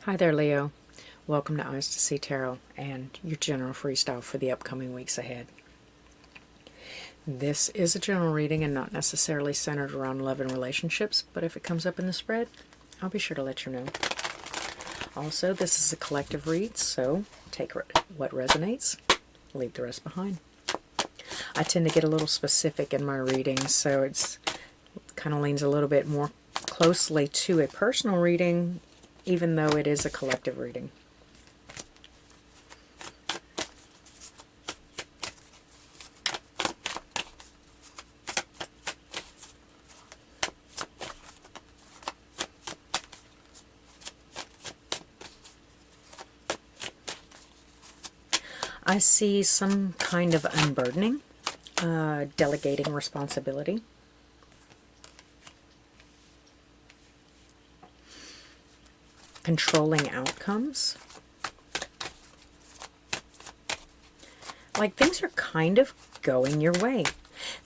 Hi there, Leo. Welcome to Eyes to See Tarot and your general freestyle for the upcoming weeks ahead. This is a general reading and not necessarily centered around love and relationships, but if it comes up in the spread, I'll be sure to let you know. Also, this is a collective read, so take what resonates, leave the rest behind. I tend to get a little specific in my readings, so it kind of leans a little bit more closely to a personal reading, even though it is a collective reading. I see some kind of unburdening, delegating responsibility. Controlling outcomes. Like things are kind of going your way.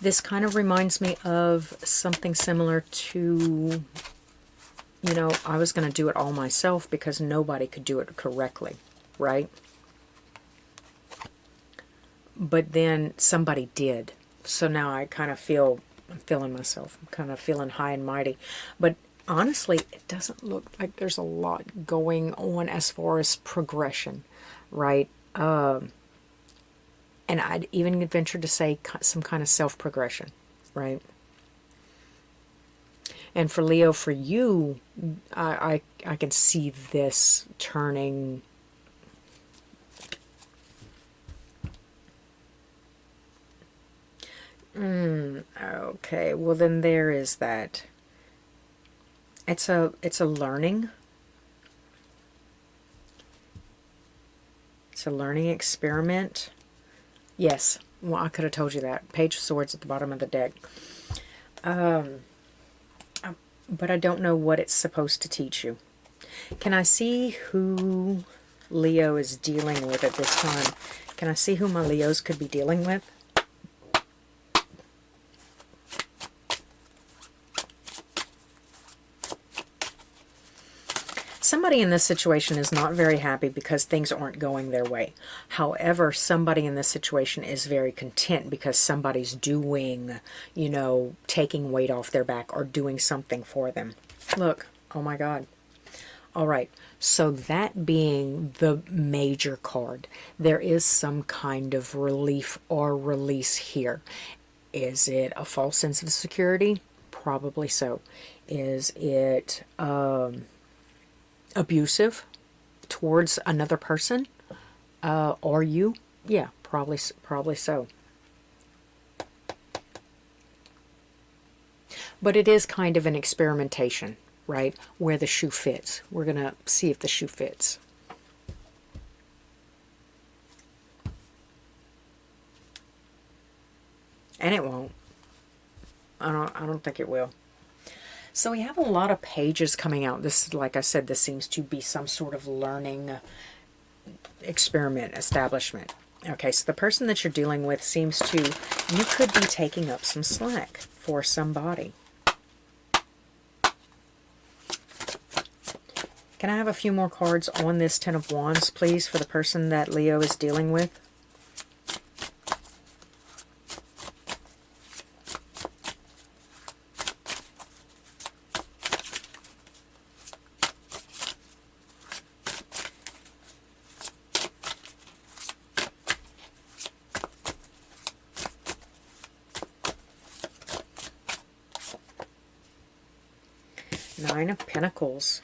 This kind of reminds me of something similar to, I was going to do it all myself because nobody could do it correctly, right? But then somebody did. So now I'm feeling myself. I'm kind of feeling high and mighty. But honestly, it doesn't look like there's a lot going on as far as progression, right? And I'd even venture to say some kind of self-progression, right? And for Leo, for you, I can see this turning. Okay, well then there is that. It's a learning. It's a learning experiment. Yes, well I could have told you that. Page of Swords at the bottom of the deck. But I don't know what it's supposed to teach you. Can I see who Leo is dealing with at this time? Can I see who my Leos could be dealing with? Somebody in this situation is not very happy because things aren't going their way. However, somebody in this situation is very content because somebody's doing, taking weight off their back or doing something for them. Look, oh my God. All right, so that being the major card, there is some kind of relief or release here. Is it a false sense of security? Probably so. Is it abusive towards another person or you? Yeah, probably so. But it is kind of an experimentation, right? Where the shoe fits. We're going to see if the shoe fits. And it won't. I don't think it will. So we have a lot of pages coming out. This, like I said, this seems to be some sort of learning experiment, establishment. Okay, so the person that you're dealing with seems to, you could be taking up some slack for somebody. Can I have a few more cards on this Ten of Wands, please, for the person that Leo is dealing with? Nine of Pentacles.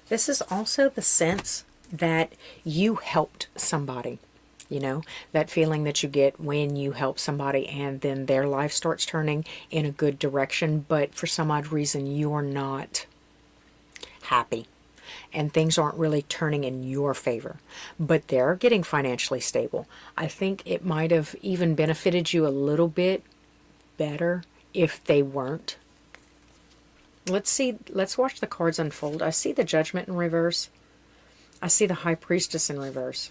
This is also the sense that you helped somebody. That feeling that you get when you help somebody and then their life starts turning in a good direction, but for some odd reason you're not happy. And things aren't really turning in your favor, but they're getting financially stable. I think it might have even benefited you a little bit better if they weren't. Let's watch the cards unfold. I see the Judgment in reverse. I see the High Priestess in reverse.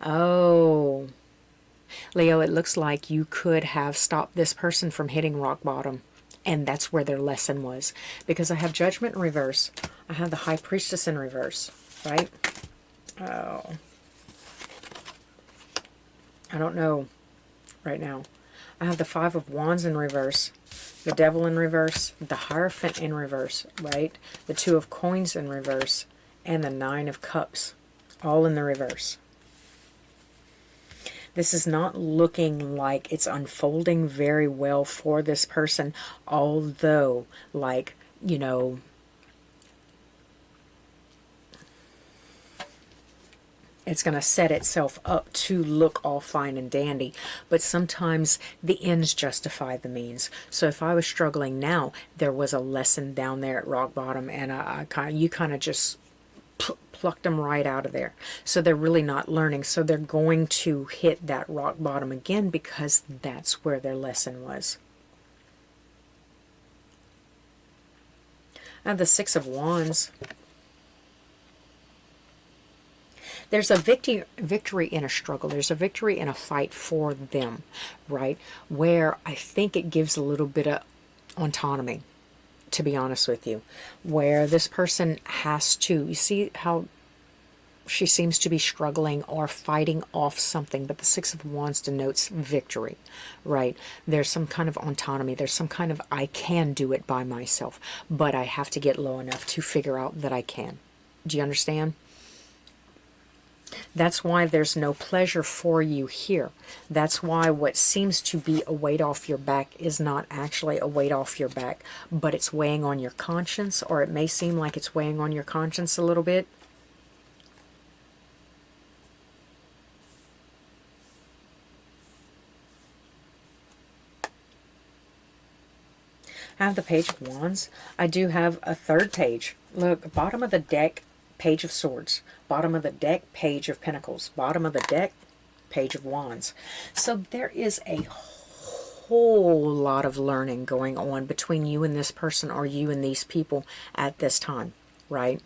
Oh, Leo, it looks like you could have stopped this person from hitting rock bottom. And that's where their lesson was. Because I have Judgment in reverse. I have the High Priestess in reverse, right? Oh. I don't know right now. I have the Five of Wands in reverse. The Devil in reverse. The Hierophant in reverse, right? The Two of Coins in reverse. And the Nine of Cups. All in the reverse. This is not looking like it's unfolding very well for this person, although, like, you know, it's going to set itself up to look all fine and dandy. But sometimes the ends justify the means. So if I was struggling now, there was a lesson down there at rock bottom, and you kind of just plucked them right out of there. So they're really not learning. So they're going to hit that rock bottom again because that's where their lesson was. I have the Six of Wands. There's a victory in a struggle. There's a victory in a fight for them, right? Where I think it gives a little bit of autonomy, to be honest with you, where this person has to, you see how she seems to be struggling or fighting off something, but the Six of Wands denotes victory, right? There's some kind of autonomy. There's some kind of, I can do it by myself, but I have to get low enough to figure out that I can. Do you understand? That's why there's no pleasure for you here. That's why what seems to be a weight off your back is not actually a weight off your back, but it's weighing on your conscience, or it may seem like it's weighing on your conscience a little bit. I have the Page of Wands. I do have a third page. Look, bottom of the deck, Page of Swords. Bottom of the deck, Page of Pentacles. Bottom of the deck, Page of Wands. So there is a whole lot of learning going on between you and this person, or you and these people at this time, right?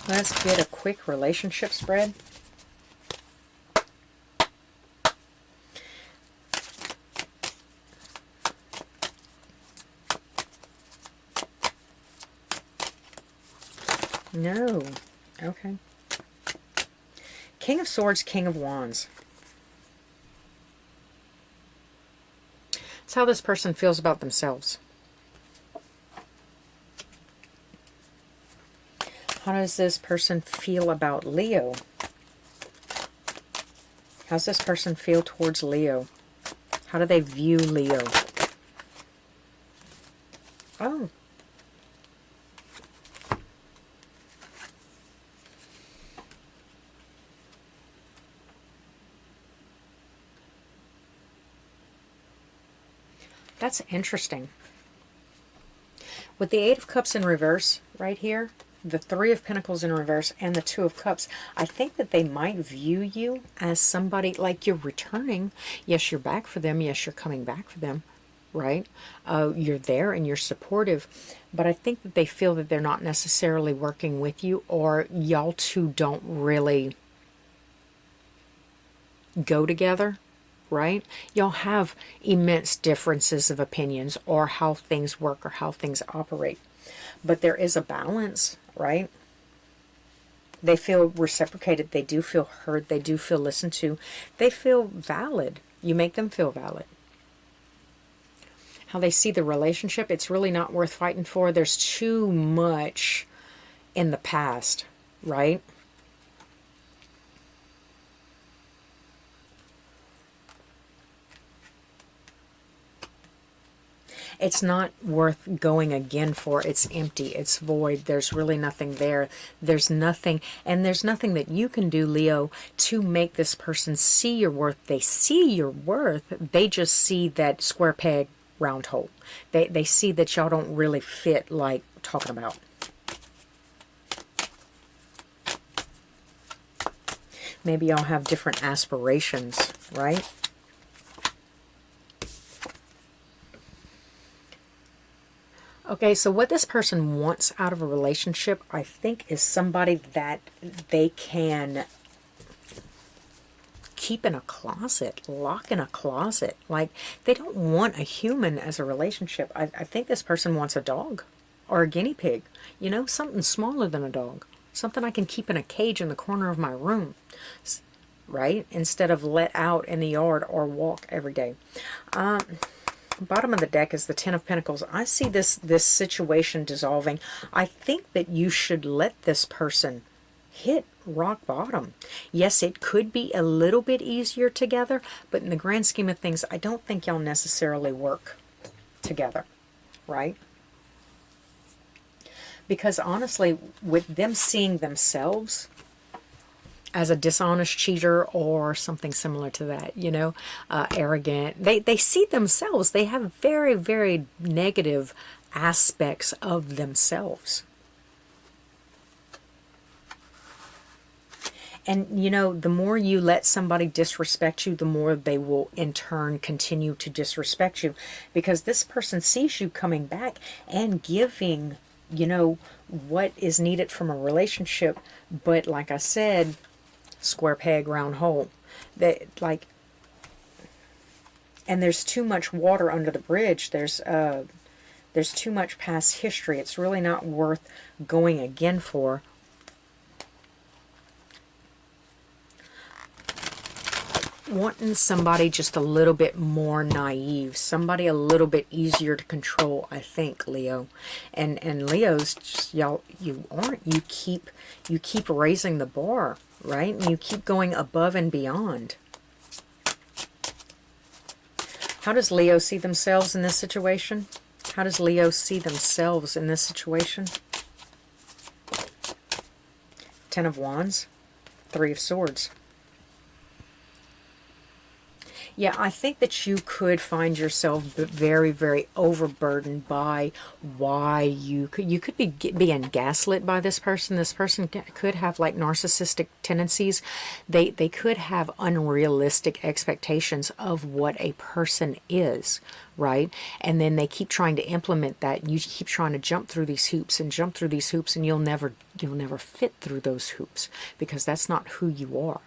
Let's get a quick relationship spread. No. Okay. King of Swords, King of Wands. It's how this person feels about themselves. How does this person feel about Leo? How's this person feel towards Leo? How do they view Leo? Oh. That's interesting. With the Eight of Cups in reverse right here, the Three of Pentacles in reverse, and the Two of Cups, I think that they might view you as somebody like you're returning. Yes, you're back for them. Yes, you're coming back for them, right? You're there and you're supportive. But I think that they feel that they're not necessarily working with you, or y'all two don't really go together, right? Y'all have immense differences of opinions, or how things work, or how things operate. But there is a balance, right? They feel reciprocated. They do feel heard. They do feel listened to. They feel valid. You make them feel valid. How they see the relationship, it's really not worth fighting for. There's too much in the past, right? It's not worth going again for. It's empty. It's void. There's really nothing there. There's nothing, and there's nothing that you can do, Leo, to make this person see your worth. They see your worth. They just see that square peg, round hole. They see that y'all don't really fit like talking about. Maybe y'all have different aspirations, right? Okay, so what this person wants out of a relationship, I think, is somebody that they can keep in a closet, lock in a closet. Like, they don't want a human as a relationship. I think this person wants a dog or a guinea pig, you know, something smaller than a dog, something I can keep in a cage in the corner of my room, right? Instead of let out in the yard or walk every day. Bottom of the deck is the Ten of Pentacles. I see this situation dissolving. I think that you should let this person hit rock bottom. Yes, it could be a little bit easier together, but in the grand scheme of things, I don't think y'all necessarily work together, right? Because honestly, with them seeing themselves as a dishonest cheater or something similar to that, you know, arrogant. They see themselves. They have very, very negative aspects of themselves. And, you know, the more you let somebody disrespect you, the more they will in turn continue to disrespect you. Because this person sees you coming back and giving, you know, what is needed from a relationship. But like I said, square peg, round hole. That, like, and there's too much water under the bridge. There's too much past history. It's really not worth going again for. Wanting somebody just a little bit more naive, somebody a little bit easier to control, I think, Leo. And Leo's just, y'all, you aren't. You keep raising the bar, right? And you keep going above and beyond. How does Leo see themselves in this situation? How does Leo see themselves in this situation? Ten of Wands, Three of Swords. Yeah, I think that you could find yourself very, very overburdened by why you could be being gaslit by this person. This person could have like narcissistic tendencies. They could have unrealistic expectations of what a person is, right? And then they keep trying to implement that. You keep trying to jump through these hoops and jump through these hoops, and you'll never fit through those hoops because that's not who you are.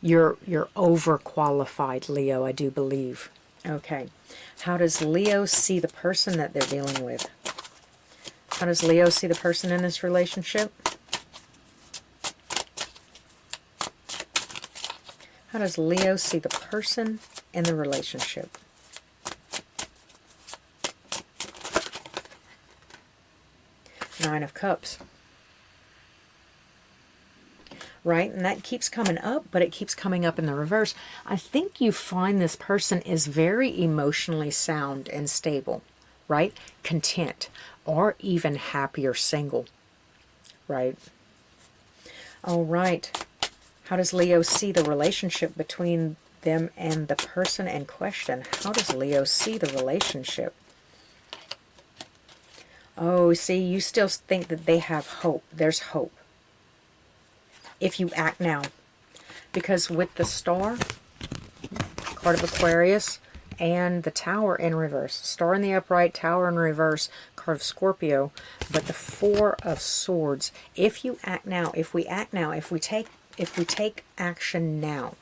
You're overqualified, Leo, I do believe. Okay. How does Leo see the person that they're dealing with? How does Leo see the person in this relationship? How does Leo see the person in the relationship? Nine of Cups. Right? And that keeps coming up, but it keeps coming up in the reverse. I think you find this person is very emotionally sound and stable, right? Content, or even happier single, right? All right. How does Leo see the relationship between them and the person in question? How does Leo see the relationship? Oh, see, you still think that they have hope. There's hope. If you act now. Because with the Star, card of Aquarius, and the Tower in reverse. Star in the upright, Tower in reverse, card of Scorpio. But the Four of Swords. If you act now, if we act now, if we take action now,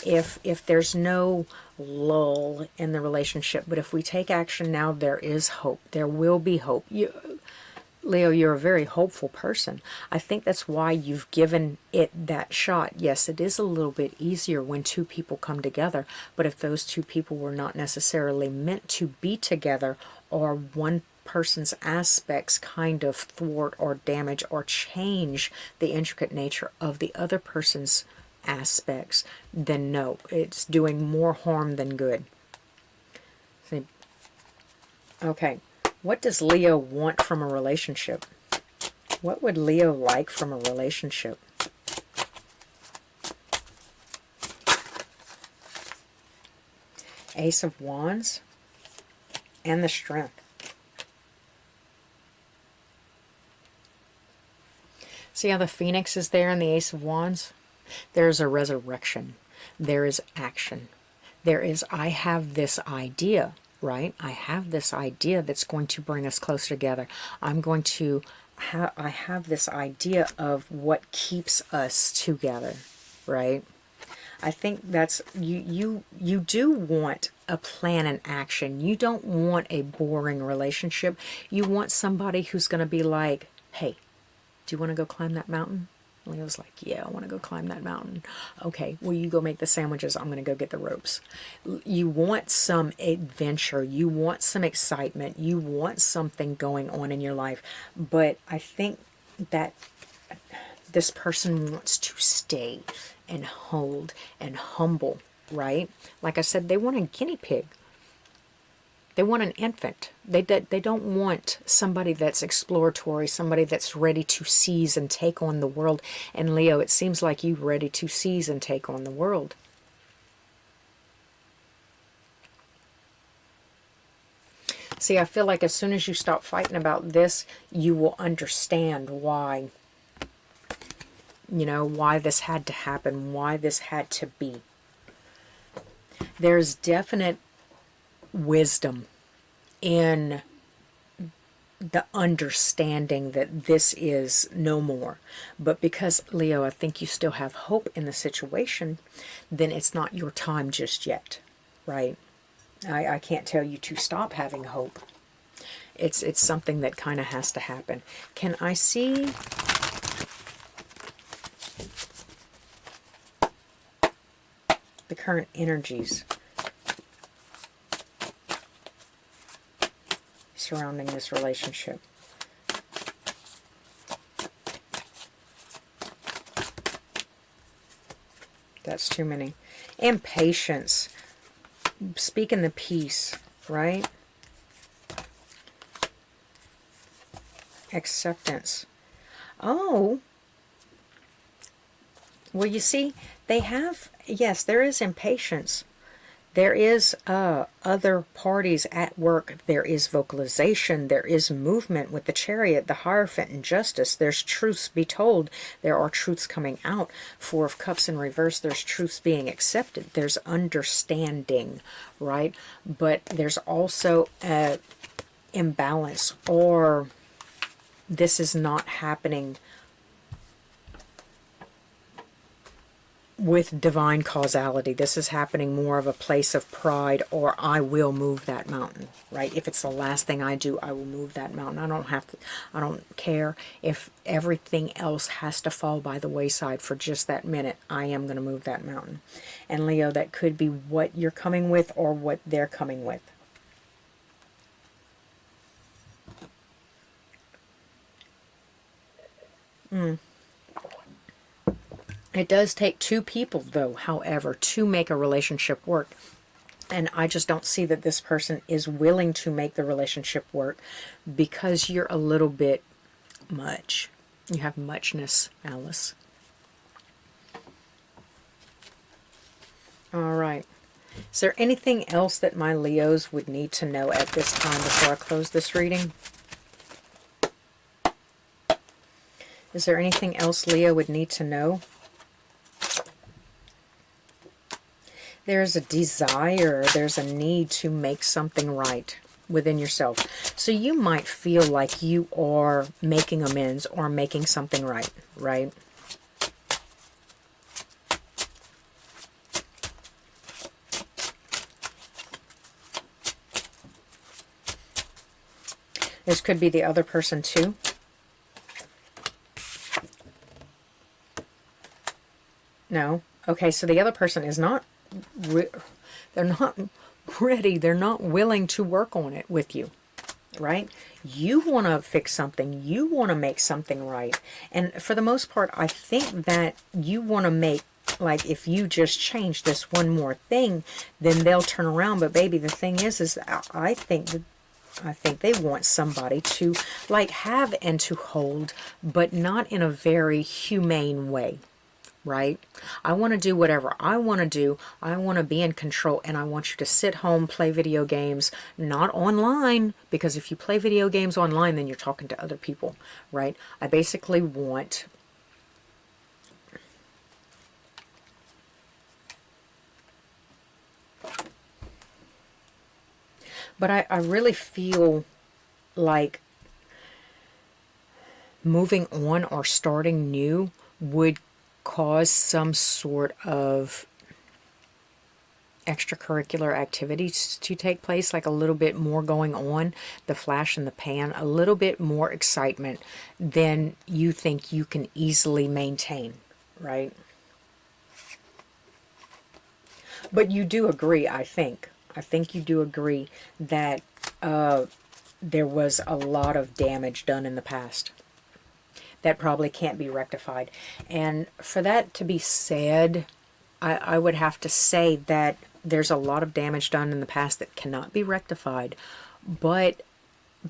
if there's no lull in the relationship, but if we take action now, there is hope. There will be hope. Leo, you're a very hopeful person. I think that's why you've given it that shot. Yes, it is a little bit easier when two people come together, but if those two people were not necessarily meant to be together, or one person's aspects kind of thwart or damage or change the intricate nature of the other person's aspects, then no, it's doing more harm than good. See? Okay. What does Leo want from a relationship? What would Leo like from a relationship? Ace of Wands and the Strength. See how the Phoenix is there in the Ace of Wands? There's a resurrection. There is action. There is, I have this idea. right? I have this idea that's going to bring us closer together. I have this idea of what keeps us together, right? I think that's you do want a plan and action. You don't want a boring relationship. You want somebody who's going to be like, "Hey, do you want to go climb that mountain?" Leo's like, "Yeah, I want to go climb that mountain." "Okay, well, you go make the sandwiches. I'm going to go get the ropes." You want some adventure. You want some excitement. You want something going on in your life. But I think that this person wants to stay and hold and humble, right? Like I said, they want a guinea pig. They want an infant. They don't want somebody that's exploratory, somebody that's ready to seize and take on the world. And Leo, it seems like you're ready to seize and take on the world. See, I feel like as soon as you stop fighting about this, you will understand why, why this had to happen, why this had to be. There's definite wisdom in the understanding that this is no more. But because, Leo, I think you still have hope in the situation, then it's not your time just yet, right? I can't tell you to stop having hope. It's something that kind of has to happen. Can I see the current energies surrounding this relationship? That's too many. Impatience. Speaking the peace, right? Acceptance. Oh. Well, you see, they have, yes, there is impatience. There is other parties at work. There is vocalization. There is movement with the Chariot, the Hierophant, and Justice. There's truths be told. There are truths coming out. Four of Cups in reverse. There's truths being accepted. There's understanding, right? But there's also a imbalance, or this is not happening with divine causality. This is happening more of a place of pride, or I will move that mountain, right? If it's the last thing I do, I will move that mountain. I don't care if everything else has to fall by the wayside for just that minute. I am going to move that mountain. And Leo, that could be what you're coming with or what they're coming with. It does take two people, though, however, to make a relationship work. And I just don't see that this person is willing to make the relationship work because you're a little bit much. You have muchness, Alice. All right. Is there anything else that my Leos would need to know at this time before I close this reading? Is there anything else Leo would need to know? There's a desire, there's a need to make something right within yourself. So you might feel like you are making amends or making something right, right? This could be the other person too. No? Okay, so the other person is not, they're not ready, they're not willing to work on it with you, right? You want to fix something, you want to make something right. And for the most part, I think that you want to make, like, if you just change this one more thing, then they'll turn around. But baby, the thing is I think they want somebody to, like, have and to hold, but not in a very humane way. Right? I want to do whatever I want to do. I want to be in control, and I want you to sit home, play video games, not online, because if you play video games online, then you're talking to other people, right? I basically want But I really feel like moving on or starting new would cause some sort of extracurricular activities to take place, like a little bit more going on, the flash in the pan, a little bit more excitement than you think you can easily maintain, right? But you do agree, I think. I think you do agree that there was a lot of damage done in the past that probably can't be rectified. And for that to be said, I would have to say that there's a lot of damage done in the past that cannot be rectified, but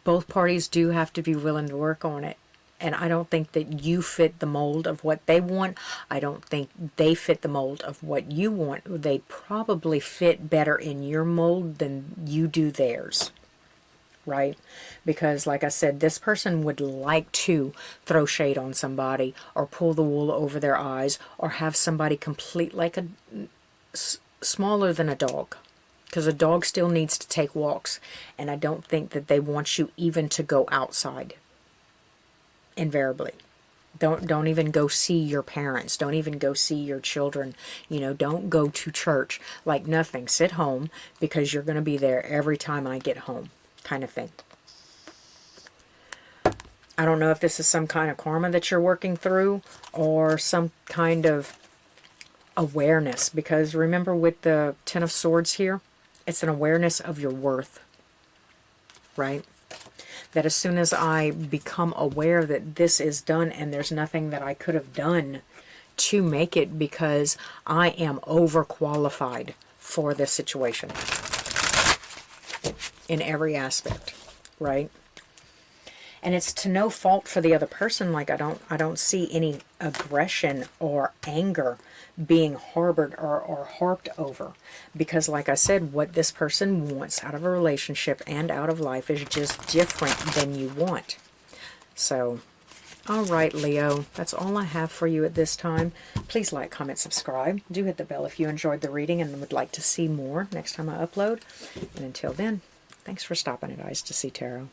both parties do have to be willing to work on it. And I don't think that you fit the mold of what they want. I don't think they fit the mold of what you want. They probably fit better in your mold than you do theirs, right? Because like I said, this person would like to throw shade on somebody or pull the wool over their eyes or have somebody complete like a smaller than a dog, because a dog still needs to take walks, and I don't think that they want you even to go outside. Invariably, don't even go see your parents, don't even go see your children, don't go to church, like nothing. Sit home because you're going to be there every time I get home, kind of thing. I don't know if this is some kind of karma that you're working through or some kind of awareness, because remember with the Ten of Swords here, it's an awareness of your worth, right? That as soon as I become aware that this is done and there's nothing that I could have done to make it, because I am overqualified for this situation in every aspect, right? And it's to no fault for the other person. Like I don't see any aggression or anger being harbored or harped over, because like I said, what this person wants out of a relationship and out of life is just different than you want. So, all right, Leo, that's all I have for you at this time. Please like, comment, subscribe. Do hit the bell if you enjoyed the reading and would like to see more next time I upload. And until then, thanks for stopping at Eyes to See Tarot.